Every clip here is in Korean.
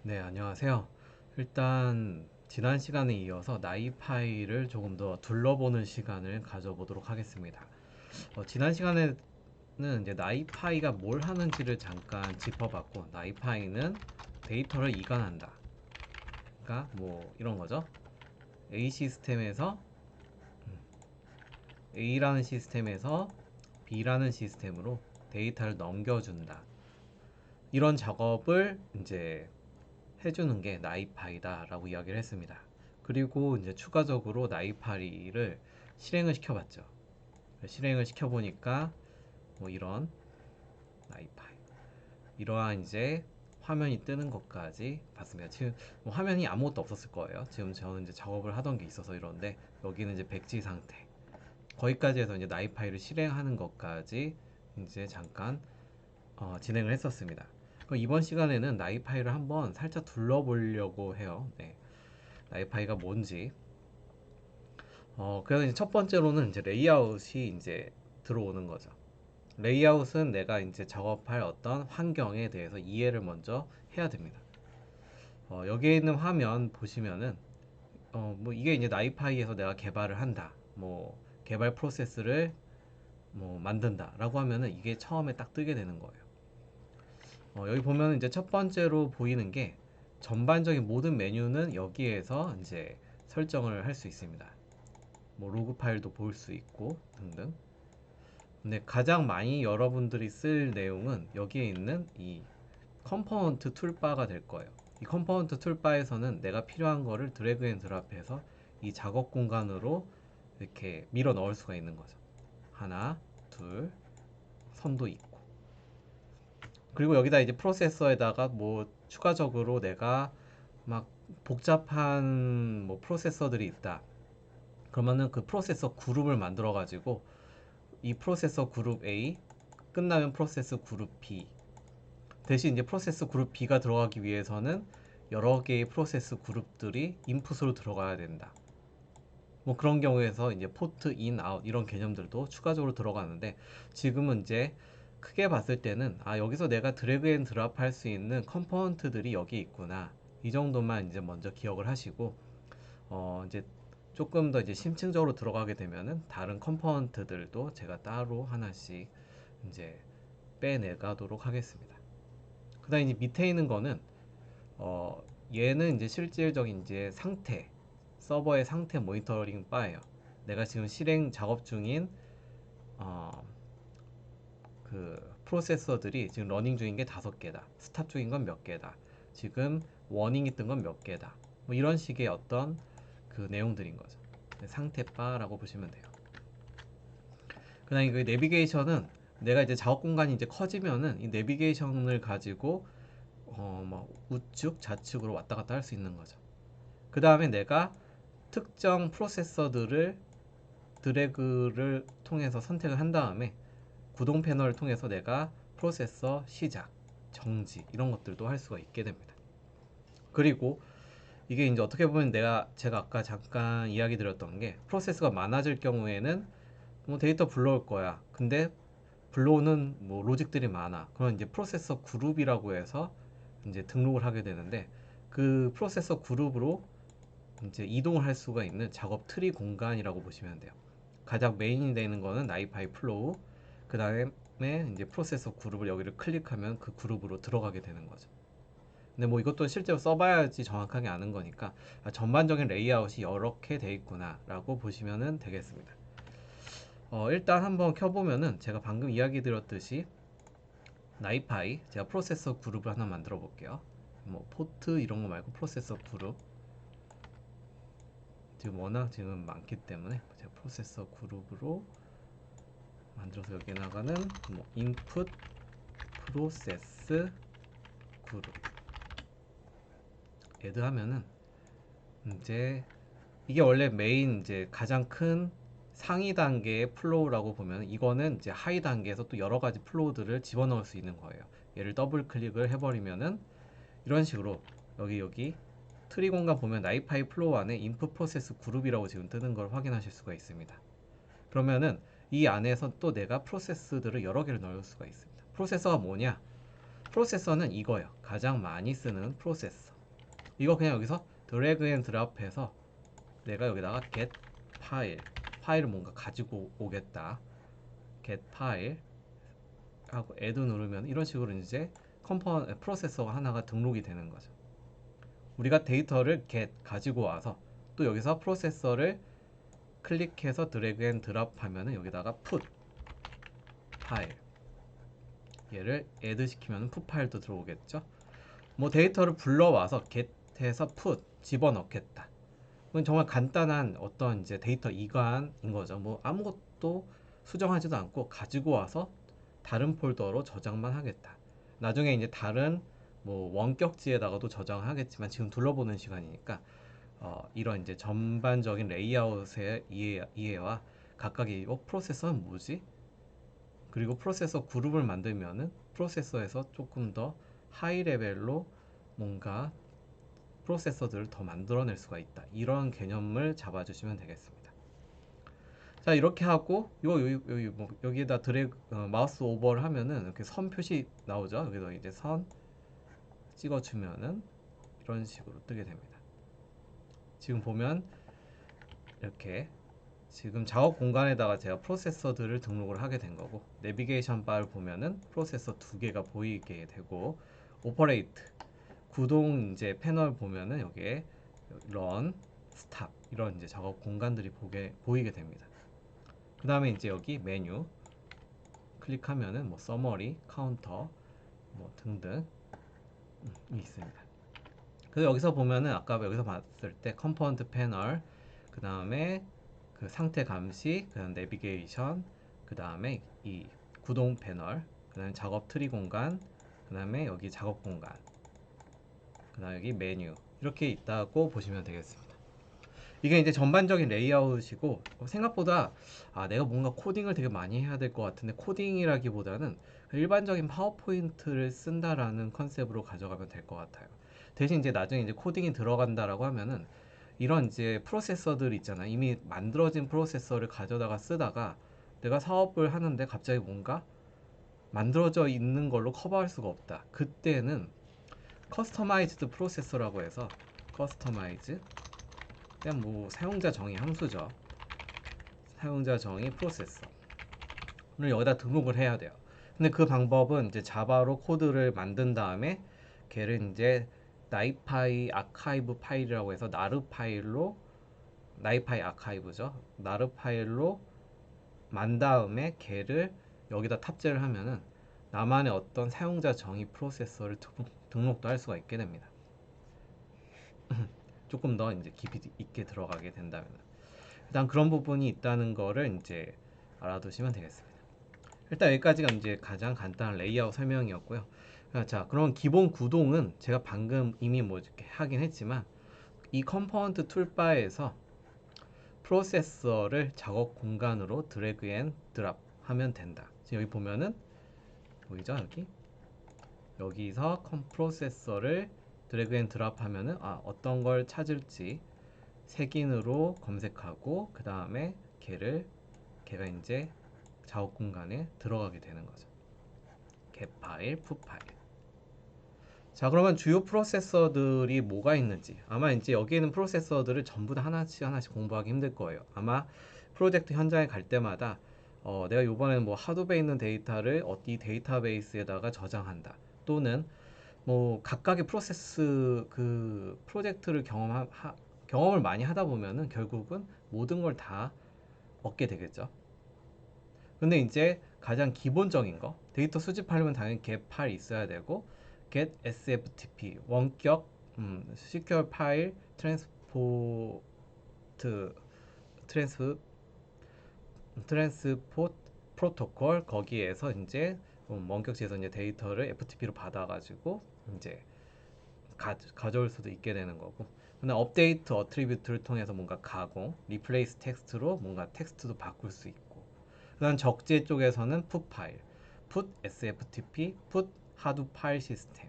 네, 안녕하세요. 일단 지난 시간에 이어서 나이파이를 조금 더 둘러보는 시간을 가져보도록 하겠습니다. 지난 시간에는 이제 나이파이가 뭘 하는지를 잠깐 짚어봤고, 나이파이는 데이터를 이관한다. 그러니까 뭐 이런 거죠. A 시스템에서 A라는 시스템에서 B라는 시스템으로 데이터를 넘겨준다. 이런 작업을 이제 해주는 게 나이파이다라고 이야기를 했습니다. 그리고 이제 추가적으로 나이파이를 실행을 시켜봤죠. 실행을 시켜보니까 뭐 이런 나이파이, 이러한 이제 화면이 뜨는 것까지 봤습니다. 지금 뭐 화면이 아무것도 없었을 거예요. 지금 저는 이제 작업을 하던 게 있어서 이런데 여기는 이제 백지 상태. 거기까지 해서 이제 나이파이를 실행하는 것까지 이제 잠깐 진행을 했었습니다. 이번 시간에는 나이파이를 한번 살짝 둘러보려고 해요. 네. 나이파이가 뭔지. 그래서 이제 첫 번째로는 이제 레이아웃이 이제 들어오는 거죠. 레이아웃은 내가 이제 작업할 어떤 환경에 대해서 이해를 먼저 해야 됩니다. 여기에 있는 화면 보시면은 뭐 이게 이제 나이파이에서 내가 개발을 한다. 뭐 개발 프로세스를 뭐 만든다라고 하면은 이게 처음에 딱 뜨게 되는 거예요. 여기 보면 이제 첫 번째로 보이는 게 전반적인 모든 메뉴는 여기에서 이제 설정을 할 수 있습니다. 뭐 로그 파일도 볼 수 있고 등등. 근데 가장 많이 여러분들이 쓸 내용은 여기에 있는 이 컴포넌트 툴바가 될 거예요. 이 컴포넌트 툴바에서는 내가 필요한 거를 드래그 앤 드랍해서 이 작업 공간으로 이렇게 밀어 넣을 수가 있는 거죠. 하나, 둘, 선도 있고. 그리고 여기다 이제 프로세서에다가 뭐 추가적으로 내가 막 복잡한 뭐 프로세서들이 있다. 그러면은 그 프로세서 그룹을 만들어 가지고 이 프로세서 그룹 A 끝나면 프로세서 그룹 B 대신 이제 프로세서 그룹 B가 들어가기 위해서는 여러 개의 프로세스 그룹들이 인풋으로 들어가야 된다. 뭐 그런 경우에서 이제 포트 인, 아웃 이런 개념들도 추가적으로 들어가는데 지금은 이제 크게 봤을 때는 여기서 내가 드래그 앤 드랍 할 수 있는 컴포넌트들이 여기 있구나. 이 정도만 이제 먼저 기억을 하시고 이제 조금 더 이제 심층적으로 들어가게 되면은 다른 컴포넌트들도 제가 따로 하나씩 이제 빼내가도록 하겠습니다. 그다음 이제 밑에 있는 거는 얘는 이제 실질적인 이제 상태, 서버의 상태 모니터링 바예요. 내가 지금 실행 작업 중인 어, 그 프로세서들이 지금 러닝 중인 게 5개다. 스탑 중인 건 몇 개다. 지금 워닝이 뜬 건 몇 개다. 뭐 이런 식의 어떤 그 내용들인 거죠. 상태 바라고 보시면 돼요. 그다음에 그 내비게이션은 내가 이제 작업 공간이 이제 커지면은 이 내비게이션을 가지고 뭐 우측, 좌측으로 왔다 갔다 할 수 있는 거죠. 그 다음에 내가 특정 프로세서들을 드래그를 통해서 선택을 한 다음에 구동 패널을 통해서 내가 프로세서 시작, 정지 이런 것들도 할 수가 있게 됩니다. 그리고 이게 이제 어떻게 보면 제가 아까 잠깐 이야기 드렸던 게 프로세스가 많아질 경우에는 뭐 데이터 불러올 거야. 근데 불러오는 뭐 로직들이 많아. 그럼 이제 프로세서 그룹이라고 해서 이제 등록을 하게 되는데 그 프로세서 그룹으로 이제 이동을 할 수가 있는 작업 트리 공간이라고 보시면 돼요. 가장 메인이 되는 거는 나이파이 플로우, 그 다음에 이제 프로세서 그룹을 여기를 클릭하면 그 그룹으로 들어가게 되는 거죠. 근데 뭐 이것도 실제로 써봐야지 정확하게 아는 거니까 전반적인 레이아웃이 이렇게 돼 있구나라고 보시면 되겠습니다. 일단 한번 켜보면은 제가 방금 이야기 드렸듯이 나이파이 제가 프로세서 그룹을 하나 만들어 볼게요. 뭐 포트 이런 거 말고 프로세서 그룹 지금 워낙 지금 많기 때문에 제가 프로세서 그룹으로 만들어서 여기에 나가는 뭐 인풋 프로세스 그룹 애드 하면은 이제 이게 원래 메인 이제 가장 큰 상위 단계의 플로우라고 보면 이거는 이제 하위 단계에서 또 여러 가지 플로우들을 집어넣을 수 있는 거예요. 얘를 더블 클릭을 해버리면은 이런 식으로 여기 트리 공간 보면 나이파이 플로우 안에 인풋 프로세스 그룹이라고 지금 뜨는 걸 확인하실 수가 있습니다. 그러면은 이 안에서 또 내가 프로세스들을 여러 개를 넣을 수가 있습니다. 프로세서가 뭐냐? 프로세서는 이거예요. 가장 많이 쓰는 프로세서. 이거 그냥 여기서 드래그 앤 드랍해서 내가 여기다가 get 파일을 뭔가 가지고 오겠다. get 파일 하고 add 누르면 이런 식으로 이제 프로세서가 하나가 등록이 되는 거죠. 우리가 데이터를 get 가지고 와서 또 여기서 프로세서를 클릭해서 드래그 앤 드랍 하면은 여기다가 put 파일, 얘를 add 시키면 put 파일도 들어오겠죠. 뭐 데이터를 불러와서 get해서 put 집어넣겠다. 이건 정말 간단한 어떤 이제 데이터 이관인 거죠. 뭐 아무것도 수정하지도 않고 가지고 와서 다른 폴더로 저장만 하겠다. 나중에 이제 다른 뭐 원격지에다가도 저장하겠지만 지금 둘러보는 시간이니까 이런 이제 전반적인 레이아웃의 이해와 각각의 프로세서는 뭐지? 그리고 프로세서 그룹을 만들면은 프로세서에서 조금 더 하이 레벨로 뭔가 프로세서들을 더 만들어낼 수가 있다. 이런 개념을 잡아주시면 되겠습니다. 자, 이렇게 하고 여기에다 드래그 마우스 오버를 하면은 이렇게 선 표시 나오죠. 여기서 이제 선 찍어주면은 이런 식으로 뜨게 됩니다. 지금 보면 이렇게 지금 작업 공간에다가 제가 프로세서들을 등록을 하게 된 거고, 내비게이션 바를 보면은 프로세서 두 개가 보이게 되고, 오퍼레이트 구동 이제 패널 보면은 여기에 런, 스탑 이런 이제 작업 공간들이 보이게 됩니다. 그 다음에 이제 여기 메뉴 클릭하면은 뭐 서머리, 카운터 뭐 등등 있습니다. 그래서 여기서 보면은 아까 여기서 봤을 때 컴포넌트 패널, 그 다음에 그 상태 감시, 그 다음 내비게이션, 그 다음에 이 구동 패널, 그 다음에 작업 트리 공간, 그 다음에 여기 작업 공간, 그 다음에 여기 메뉴 이렇게 있다고 보시면 되겠습니다. 이게 이제 전반적인 레이아웃이고 생각보다 내가 뭔가 코딩을 되게 많이 해야 될 것 같은데 코딩이라기보다는 일반적인 파워포인트를 쓴다라는 컨셉으로 가져가면 될 것 같아요. 대신 이제 나중에 이제 코딩이 들어간다라고 하면은 이런 이제 프로세서들 있잖아. 이미 만들어진 프로세서를 가져다가 쓰다가 내가 사업을 하는데 갑자기 뭔가 만들어져 있는 걸로 커버할 수가 없다. 그때는 커스터마이즈드 프로세서라고 해서 커스터마이즈 그냥 뭐 사용자 정의 함수죠. 사용자 정의 프로세서를 여기다 등록을 해야 돼요. 근데 그 방법은 이제 자바로 코드를 만든 다음에 걔를 이제 나이파이 아카이브 파일이라고 해서 나르 파일로 나이파이 아카이브죠. 나르 파일로 만 다음에 걔를 여기다 탑재를 하면은 나만의 어떤 사용자 정의 프로세서를 등록도 할 수가 있게 됩니다. 조금 더 이제 깊이 있게 들어가게 된다면 일단 그런 부분이 있다는 거를 이제 알아두시면 되겠습니다. 일단 여기까지가 이제 가장 간단한 레이아웃 설명이었고요. 자, 그럼 기본 구동은 제가 방금 이미 뭐 이렇게 하긴 했지만 이 컴포넌트 툴바에서 프로세서를 작업 공간으로 드래그 앤 드랍 하면 된다. 지금 여기 보면은 보이죠? 여기서 프로세서를 드래그 앤 드랍 하면은 어떤 걸 찾을지 색인으로 검색하고 그 다음에 걔가 이제 작업 공간에 들어가게 되는 거죠. get 파일, put 파일. 자, 그러면 주요 프로세서들이 뭐가 있는지 아마 이제 여기 있는 프로세서들을 전부 다 하나씩 공부하기 힘들 거예요. 아마 프로젝트 현장에 갈 때마다 내가 이번에는 뭐 하드베이스에 있는 데이터를 어디 데이터베이스에다가 저장한다. 또는 뭐 각각의 프로세스 그 프로젝트를 경험을 많이 하다 보면은 결국은 모든 걸 다 얻게 되겠죠. 근데 이제 가장 기본적인 거 데이터 수집하려면 당연히 get 파일 있어야 되고 get sftp 원격 secure 파일 트랜스포트 트랜스 트랜스포트 프로토콜 거기에서 이제 원격지에서 이제 데이터를 FTP로 받아가지고 이제 가져올 수도 있게 되는 거고. 근데 업데이트 어트리뷰트를 통해서 뭔가 가공, 리플레이스 텍스트로 뭔가 텍스트도 바꿀 수 있고. 그다음 적재 쪽에서는 put 파일, put sftp, put 하드 파일 시스템.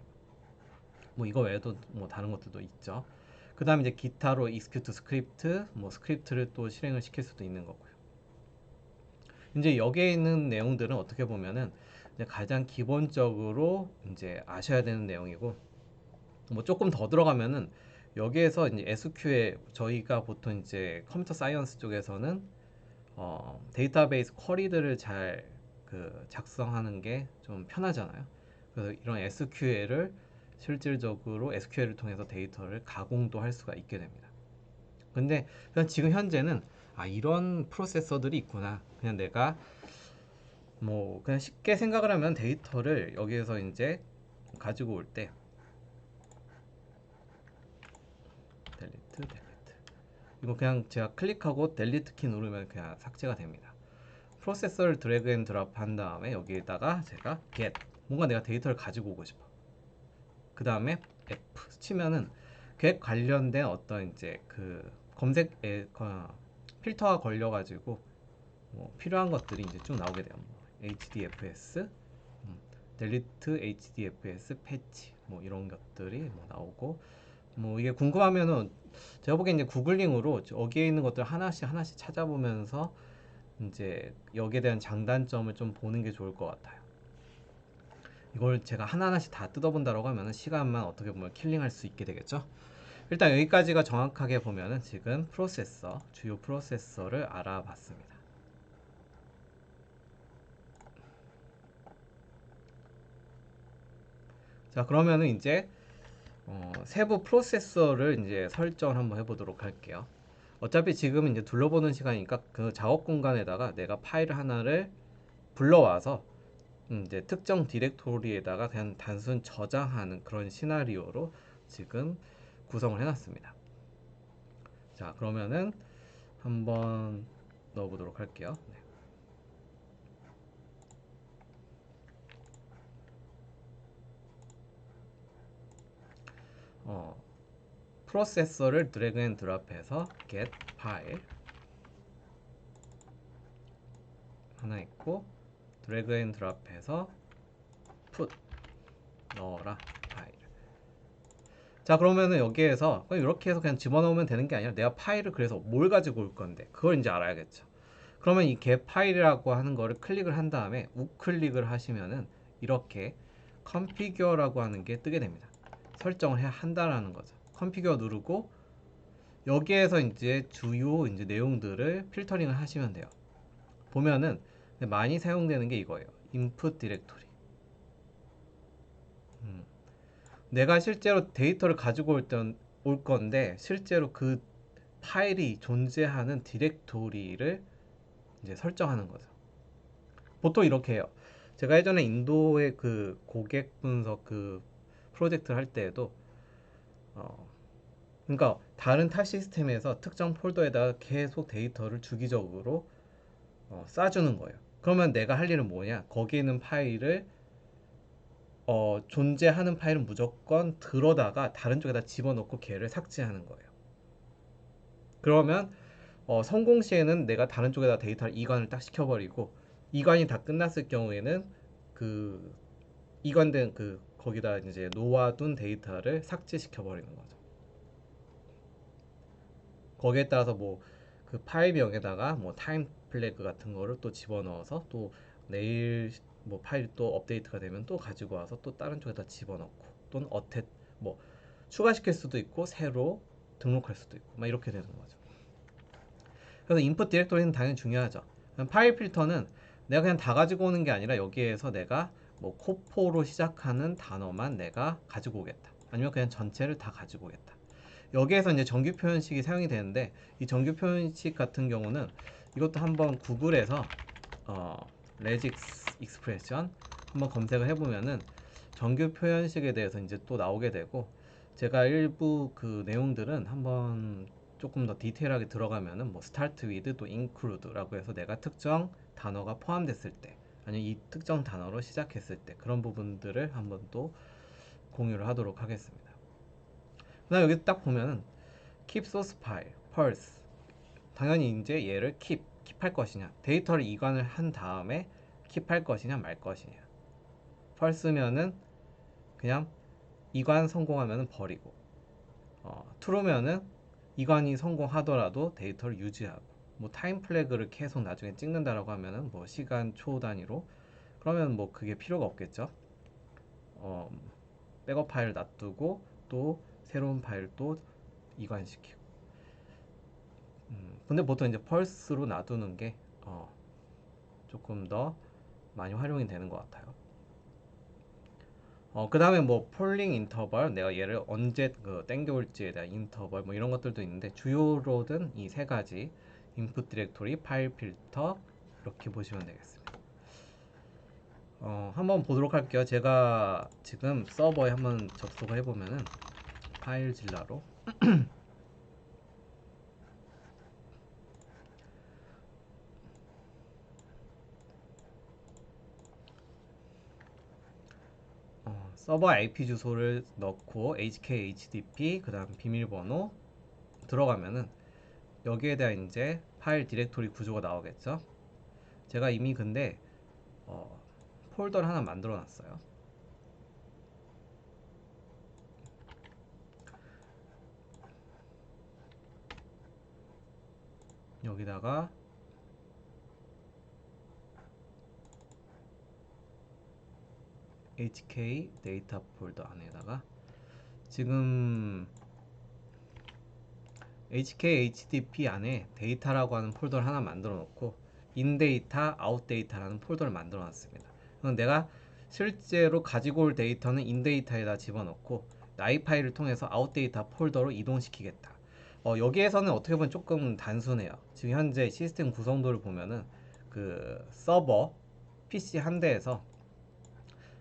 뭐 이거 외에도 뭐 다른 것들도 있죠. 그다음 이제 기타로 execute 스크립트, 뭐 스크립트를 또 실행을 시킬 수도 있는 거고요. 이제 여기에 있는 내용들은 어떻게 보면은 이제 가장 기본적으로 이제 아셔야 되는 내용이고 뭐 조금 더 들어가면은 여기에서 이제 SQL 저희가 보통 이제 컴퓨터 사이언스 쪽에서는 데이터베이스 쿼리들을 잘 작성하는 게 좀 편하잖아요. 그래서 이런 SQL을 실질적으로 SQL을 통해서 데이터를 가공도 할 수가 있게 됩니다. 근데 그냥 지금 현재는 이런 프로세서들이 있구나. 그냥 내가 뭐 그냥 쉽게 생각을 하면 데이터를 여기에서 이제 가지고 올 때 델리트 이거 그냥 제가 클릭하고 델리트 키 누르면 그냥 삭제가 됩니다. 프로세서를 드래그 앤 드랍 한 다음에 여기에다가 제가 get 뭔가 내가 데이터를 가지고 오고 싶어. 그 다음에 F 치면은 get 관련된 어떤 이제 검색에 필터가 걸려가지고 뭐 필요한 것들이 이제 쭉 나오게 돼요. 뭐 HDFS, 델리트 HDFS 패치 뭐 이런 것들이 뭐 나오고 뭐 이게 궁금하면은 제가 보기엔 이제 구글링으로 여기에 있는 것들 하나씩 하나씩 찾아보면서 이제 여기에 대한 장단점을 좀 보는 게 좋을 것 같아요. 이걸 제가 하나하나씩 다 뜯어본다고 하면은 시간만 어떻게 보면 킬링할 수 있게 되겠죠. 일단 여기까지가 정확하게 보면은 지금 주요 프로세서를 알아봤습니다. 자, 그러면은 이제 세부 프로세서를 이제 설정을 한번 해보도록 할게요. 어차피 지금 이제 둘러보는 시간이니까 그 작업 공간에다가 내가 파일 하나를 불러와서 이제 특정 디렉토리에다가 그냥 단순 저장하는 그런 시나리오로 지금 구성을 해놨습니다. 자, 그러면은 한번 넣어보도록 할게요. 네. 어, 프로세서를 드래그 앤 드랍해서 get 파일 하나 있고 드래그 앤 드랍해서 put 넣어라 파일. 자, 그러면은 여기에서 이렇게 해서 그냥 집어넣으면 되는 게 아니라 내가 파일을 그래서 뭘 가지고 올 건데 그걸 이제 알아야겠죠. 그러면 이 get 파일이라고 하는 거를 클릭을 한 다음에 우클릭을 하시면은 이렇게 configure라고 하는 게 뜨게 됩니다. 설정을 해야 한다라는 거죠. configure 누르고 여기에서 이제 주요 이제 내용들을 필터링을 하시면 돼요. 보면은 많이 사용되는 게 이거예요. input 디렉토리. 내가 실제로 데이터를 가지고 올 건데 실제로 그 파일이 존재하는 디렉토리를 이제 설정하는 거죠. 보통 이렇게 해요. 제가 예전에 인도의 고객 분석 프로젝트를 할 때에도 어, 그러니까 다른 타 시스템에서 특정 폴더에다가 계속 데이터를 주기적으로 쌓아주는 거예요. 그러면 내가 할 일은 뭐냐? 거기에 있는 파일을 존재하는 파일은 무조건 들어다가 다른 쪽에다 집어넣고 걔를 삭제하는 거예요. 그러면 성공 시에는 내가 다른 쪽에다 데이터를 이관을 딱 시켜버리고 이관이 다 끝났을 경우에는 그 이관된 거기다 이제 놓아둔 데이터를 삭제시켜 버리는 거죠. 거기에 따라서 뭐 파일명에다가 뭐 타임 플래그 같은 거를 또 집어넣어서 또 내일 뭐 파일이 또 업데이트가 되면 또 가지고 와서 또 다른 쪽에다 집어넣고 또는 뭐 추가시킬 수도 있고 새로 등록할 수도 있고 막 이렇게 되는 거죠. 그래서 인풋 디렉토리는 당연히 중요하죠. 파일 필터는 내가 그냥 다 가지고 오는 게 아니라 여기에서 내가 뭐 코포로 시작하는 단어만 내가 가지고 오겠다. 아니면 그냥 전체를 다 가지고 오겠다. 여기에서 이제 정규 표현식이 사용이 되는데 이 정규 표현식 같은 경우는 이것도 한번 구글에서 어, 레직스 익스프레션 한번 검색을 해보면은 정규 표현식에 대해서 이제 또 나오게 되고 제가 일부 내용들은 한번 조금 더 디테일하게 들어가면은 뭐 start with 또 include라고 해서 내가 특정 단어가 포함됐을 때 아니면 이 특정 단어로 시작했을 때 그런 부분들을 한번 또 공유를 하도록 하겠습니다. 그다음 여기 딱 보면은 keep source file, parse 당연히 이제 얘를 킵할 것이냐 데이터를 이관을 한 다음에 킵할 것이냐 말 것이냐 false면은 그냥 이관 성공하면은 버리고 true면은 이관이 성공하더라도 데이터를 유지하고 뭐 타임 플래그를 계속 나중에 찍는다라고 하면은 뭐 시간 초 단위로 그러면 뭐 그게 필요가 없겠죠. 백업 파일 놔두고 또 새로운 파일 또 이관시키고. 근데 보통 이제 펄스로 놔두는 게 조금 더 많이 활용이 되는 것 같아요. 그 다음에 뭐 폴링 인터벌, 내가 얘를 언제 땡겨올지에 대한 인터벌 뭐 이런 것들도 있는데, 주요로는 이 세 가지: 인풋 디렉토리, 파일 필터, 이렇게 보시면 되겠습니다. 한번 보도록 할게요. 제가 지금 서버에 한번 접속을 해보면은, 파일질라로 서버 IP 주소를 넣고 HKHTTP 그 다음 비밀번호 들어가면은 여기에 대한 이제 파일 디렉토리 구조가 나오겠죠. 제가 이미 근데 폴더를 하나 만들어 놨어요. 여기다가 HK 데이터 폴더 안에다가 지금 HKHTTP 안에 데이터라고 하는 폴더를 하나 만들어 놓고 인데이터, 아웃데이터라는 폴더를 만들어 놨습니다. 그럼 내가 실제로 가지고 올 데이터는 인데이터에다 집어넣고 나이 파일을 통해서 아웃데이터 폴더로 이동시키겠다. 여기에서는 어떻게 보면 조금 단순해요. 지금 현재 시스템 구성도를 보면은 그 서버 PC 한 대에서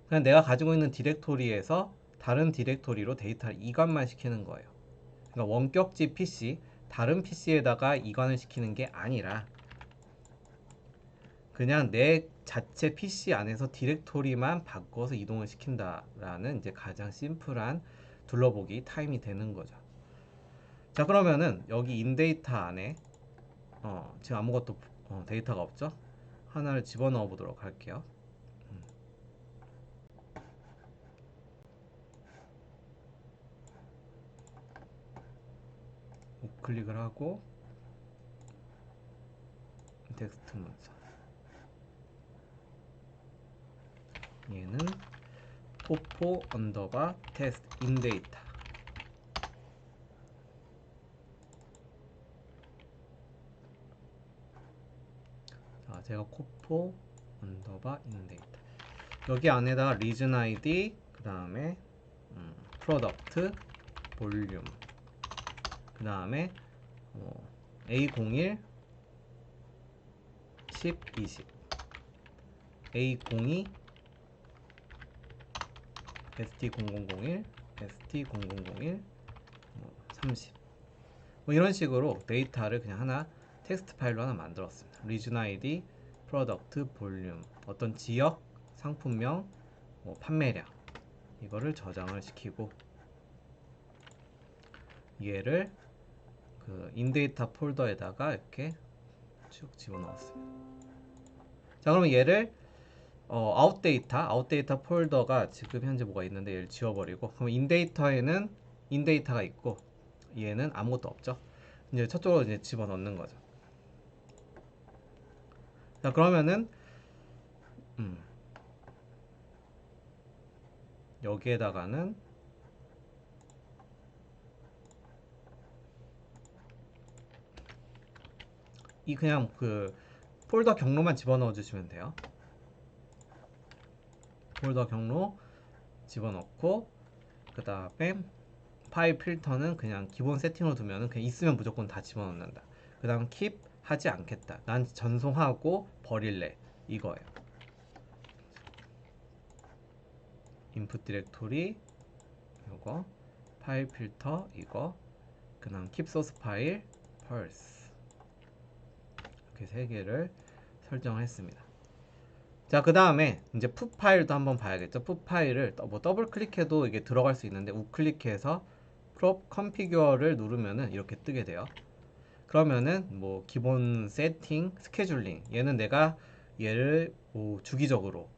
그냥 내가 가지고 있는 디렉토리에서 다른 디렉토리로 데이터를 이관만 시키는 거예요. 그러니까 원격지 PC, 다른 PC에다가 이관을 시키는 게 아니라 그냥 내 자체 PC 안에서 디렉토리만 바꿔서 이동을 시킨다라는 이제 가장 심플한 둘러보기 타임이 되는 거죠. 자, 그러면은 여기 인데이터 안에 지금 아무것도 데이터가 없죠? 하나를 집어넣어 보도록 할게요. 우클릭을 하고 텍스트 문서, 얘는 포포 언더바 테스트 인데이터. 자, 제가 코포 언더바 인데이터, 여기 안에다가 리전 아이디, 그 다음에 프로덕트 볼륨, 그 다음에 A01 10 20, A02 ST0001 ST0001 30, 뭐 이런 식으로 데이터를 그냥 하나 텍스트 파일로 하나 만들었습니다. 리전 아이디, 프로덕트 볼륨, 어떤 지역, 상품명, 판매량, 이거를 저장을 시키고 얘를 그 인데이터 폴더에다가 이렇게 쭉 집어넣었습니다. 자, 그러면 얘를 아웃데이터 폴더가 지금 현재 뭐가 있는데 얘를 지워버리고, 그럼 인데이터에는 인데이터가 있고 얘는 아무것도 없죠. 이제 저쪽으로 이제 집어넣는 거죠. 자, 그러면은 여기에다가는 이 그냥 그 폴더 경로만 집어넣어 주시면 돼요. 폴더 경로 집어넣고, 그 다음에 파일 필터는 그냥 기본 세팅으로 두면은 그냥 있으면 무조건 다 집어넣는다. 그 다음 keep 하지 않겠다, 난 전송하고 버릴래, 이거예요. 인풋 디렉토리 이거, 파일 필터 이거, 그 다음 keep source 파일 pulse, 이렇게 세 개를 설정을 했습니다. 자, 그 다음에 이제 풋 파일도 한번 봐야겠죠. 풋 파일을 뭐 더블 클릭해도 이게 들어갈 수 있는데, 우클릭해서 prop configure를 누르면은 이렇게 뜨게 돼요. 그러면은 뭐 기본 세팅, 스케줄링, 얘는 내가 얘를 뭐 주기적으로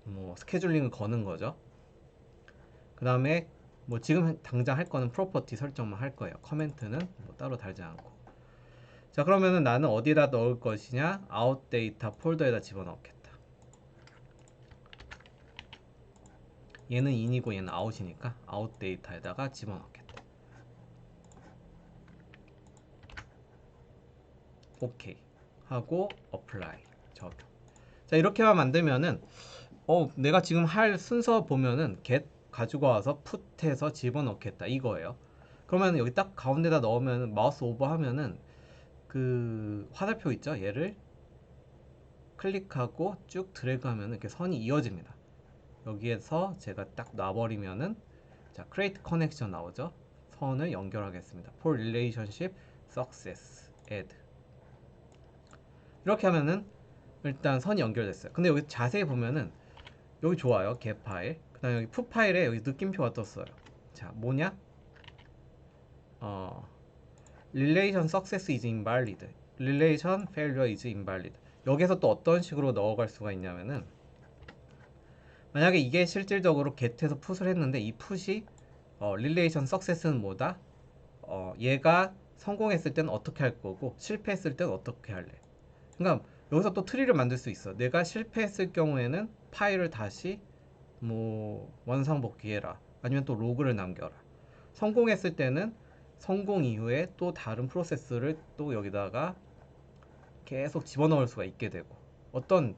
뭐 스케줄링을 거는 거죠. 그 다음에 뭐 지금 당장 할 거는 프로퍼티 설정만 할 거예요. 커멘트는 뭐 따로 달지 않고. 자, 그러면은 나는 어디다 넣을 것이냐? 아웃 데이터 폴더에다 집어넣겠다. 얘는 인이고 얘는 아웃이니까 아웃 데이터에다가 집어넣겠다. 오케이 하고 어플라이 적용. 자, 이렇게만 만들면은 내가 지금 할 순서 보면은 get 가지고 와서 put해서 집어넣겠다 이거예요. 그러면 여기 딱 가운데다 넣으면 마우스 오버 하면은 그 화살표 있죠? 얘를 클릭하고 쭉 드래그 하면은 이렇게 선이 이어집니다. 여기에서 제가 딱 놔버리면은 자, create connection 나오죠? 선을 연결하겠습니다. for relationship success add. 이렇게 하면은 일단 선이 연결됐어요. 근데 여기 자세히 보면은 여기 좋아요. get 파일. 그다음에 여기 푸 파일에 여기 느낌표가 떴어요. 자, 뭐냐? 어, relation success is invalid. relation failure is invalid. 여기서 또 어떤 식으로 넣어갈 수가 있냐면은 만약에 이게 실질적으로 get에서 풋을 했는데 이 풋이 relation success는 뭐다? 얘가 성공했을 때는 어떻게 할 거고 실패했을 때는 어떻게 할래? 그러니까 여기서 또 트리를 만들 수 있어. 내가 실패했을 경우에는 파일을 다시 뭐 원상복귀해라. 아니면 또 로그를 남겨라. 성공했을 때는 성공 이후에 또 다른 프로세스를 또 여기다가 계속 집어넣을 수가 있게 되고 어떤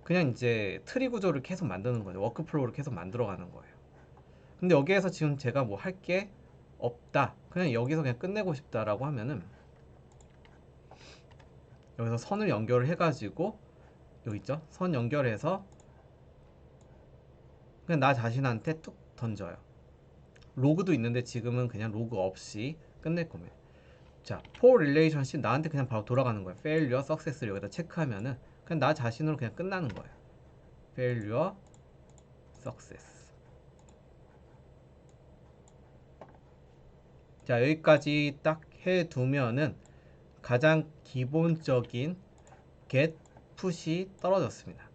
그냥 이제 트리 구조를 계속 만드는 거죠. 워크플로우를 계속 만들어가는 거예요. 근데 여기에서 지금 제가 뭐 할 게 없다. 그냥 여기서 그냥 끝내고 싶다라고 하면은 여기서 선을 연결을 해가지고 여기 있죠? 선 연결해서 그냥 나 자신한테 툭 던져요. 로그도 있는데 지금은 그냥 로그 없이 끝낼 겁니다. 자, for relationship 나한테 그냥 바로 돌아가는 거예요. failure, success를 여기다 체크하면은 그냥 나 자신으로 그냥 끝나는 거예요. failure, success. 자, 여기까지 딱 해두면은 가장 기본적인 get, put이 떨어졌습니다.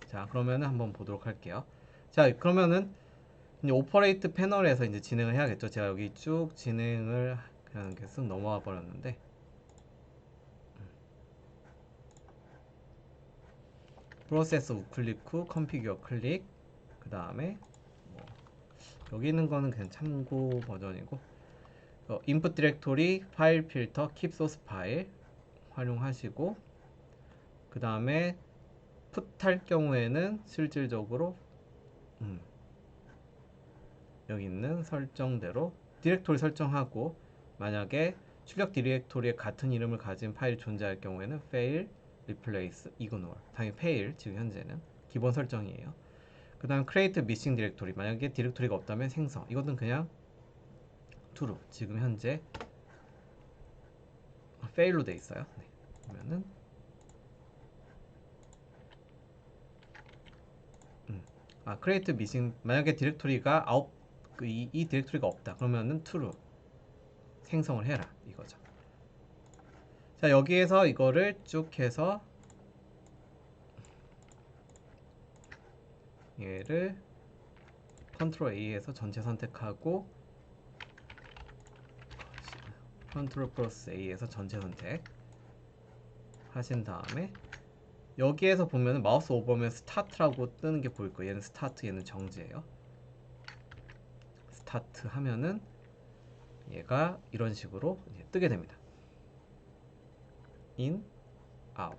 자, 그러면은 한번 보도록 할게요. 자, 그러면은 이제 오퍼레이트 패널에서 이제 진행을 해야겠죠. 제가 여기 쭉 진행을 그냥 이렇게 쓱 넘어와 버렸는데 프로세스 우클릭 후 컨피규어 클릭 그 다음에 뭐 여기 있는 거는 그냥 참고 버전이고 인풋 디렉토리 파일 필터 킵 소스 파일 활용하시고 그 다음에 풋할 경우에는 실질적으로 여기 있는 설정대로 디렉토리 설정하고 만약에 출력 디렉토리에 같은 이름을 가진 파일이 존재할 경우에는 fail, replace, ignore 당연히 fail 지금 현재는 기본 설정이에요. 그 다음 create missing 디렉토리 만약에 디렉토리가 없다면 생성 이것은 그냥 true 지금 현재 fail로 돼 있어요. 네. 그러면은 create missing 만약에 디렉토리가 이 디렉토리가 없다 그러면은 true 생성을 해라 이거죠. 자, 여기에서 이거를 쭉 해서 얘를 컨트롤 A에서 전체 선택하고 컨트롤 플러스 A에서 전체 선택 하신 다음에 여기에서 보면 마우스 오버면 스타트라고 뜨는 게 보일 거예요. 얘는 스타트, 얘는 정지예요. 스타트 하면은 얘가 이런 식으로 뜨게 됩니다. in, out.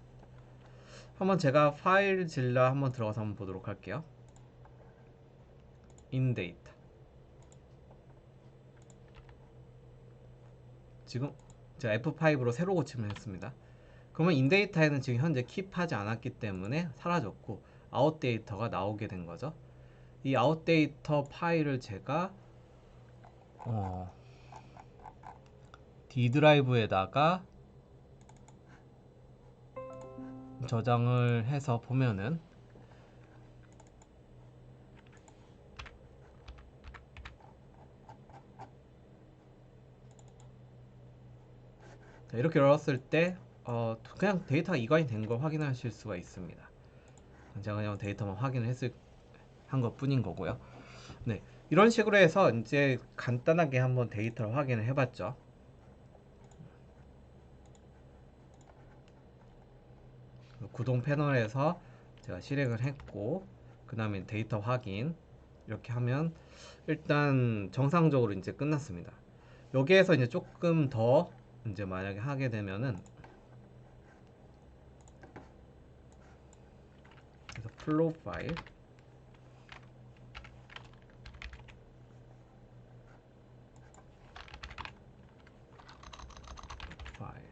한번 제가 파일질러 한번 들어가서 한번 보도록 할게요. in data. 지금 제가 F5로 새로 고침을 했습니다. 그러면 in data에는 지금 현재 킵하지 않았기 때문에 사라졌고 out 데이터가 나오게 된 거죠. 이 out 데이터 파일을 제가 D 드라이브에다가 저장을 해서 보면은 이렇게 열었을 때 그냥 데이터가 이관이 된 걸 확인하실 수가 있습니다. 제가 그냥 데이터만 확인을 한 것 뿐인 거고요. 네, 이런 식으로 해서 이제 간단하게 한번 데이터를 확인을 해봤죠. 구동 패널에서 제가 실행을 했고 그 다음에 데이터 확인 이렇게 하면 일단 정상적으로 이제 끝났습니다. 여기에서 이제 조금 더 이제 만약에 하게 되면은 그래서 플로우 파일 파일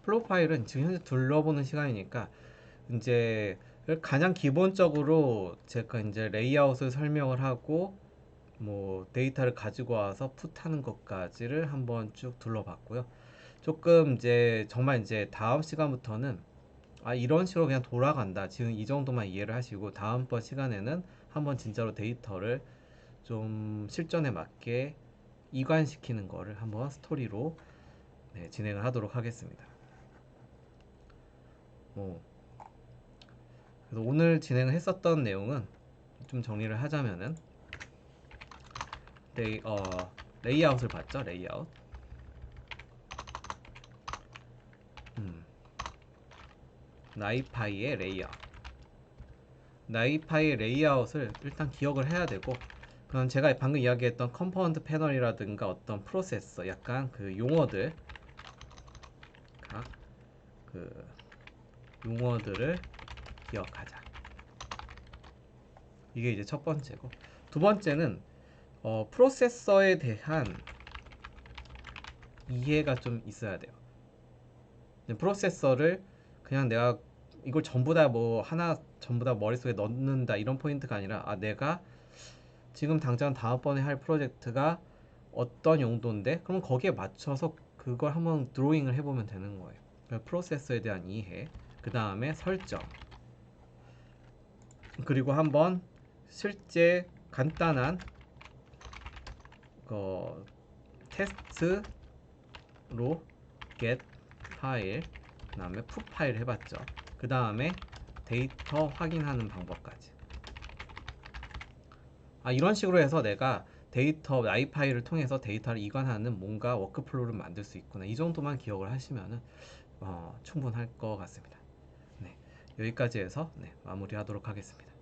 플로우 파일은 지금 현재 둘러보는 시간이니까 이제 가장 기본적으로 제가 이제 레이아웃을 설명을 하고 뭐 데이터를 가지고 와서 풋하는 것까지를 한번 쭉 둘러봤고요. 조금 이제 정말 이제 다음 시간부터는 이런 식으로 그냥 돌아간다. 지금 이 정도만 이해를 하시고 다음번 시간에는 한번 진짜로 데이터를 좀 실전에 맞게 이관시키는 거를 한번 스토리로 네, 진행을 하도록 하겠습니다. 뭐 그래서 오늘 진행을 했었던 내용은 좀 정리를 하자면은 레이, 어, 레이아웃을 봤죠. 레이아웃. 음, 나이파이의 레이아웃. 나이파이의 레이아웃을 일단 기억을 해야 되고, 그럼 제가 방금 이야기했던 컴포넌트 패널이라든가 어떤 프로세서, 약간 그 용어들, 각 그 용어들을 기억하자. 이게 이제 첫 번째고, 두 번째는 프로세서에 대한 이해가 좀 있어야 돼요. 프로세서를 그냥 내가 이걸 전부 다 뭐 하나 전부 다 머릿속에 넣는다 이런 포인트가 아니라 내가 지금 당장 다음번에 할 프로젝트가 어떤 용도인데 그럼 거기에 맞춰서 그걸 한번 드로잉을 해보면 되는 거예요. 그러니까 프로세서에 대한 이해, 그 다음에 설정, 그리고 한번 실제 간단한 테스트로 get 파일, 그 다음에 put 파일 해봤죠. 그 다음에 데이터 확인하는 방법까지. 이런 식으로 해서 내가 데이터 나이 파일을 통해서 데이터를 이관하는 뭔가 워크플로우를 만들 수 있구나. 이 정도만 기억을 하시면은 충분할 것 같습니다. 네, 여기까지 해서 네, 마무리하도록 하겠습니다.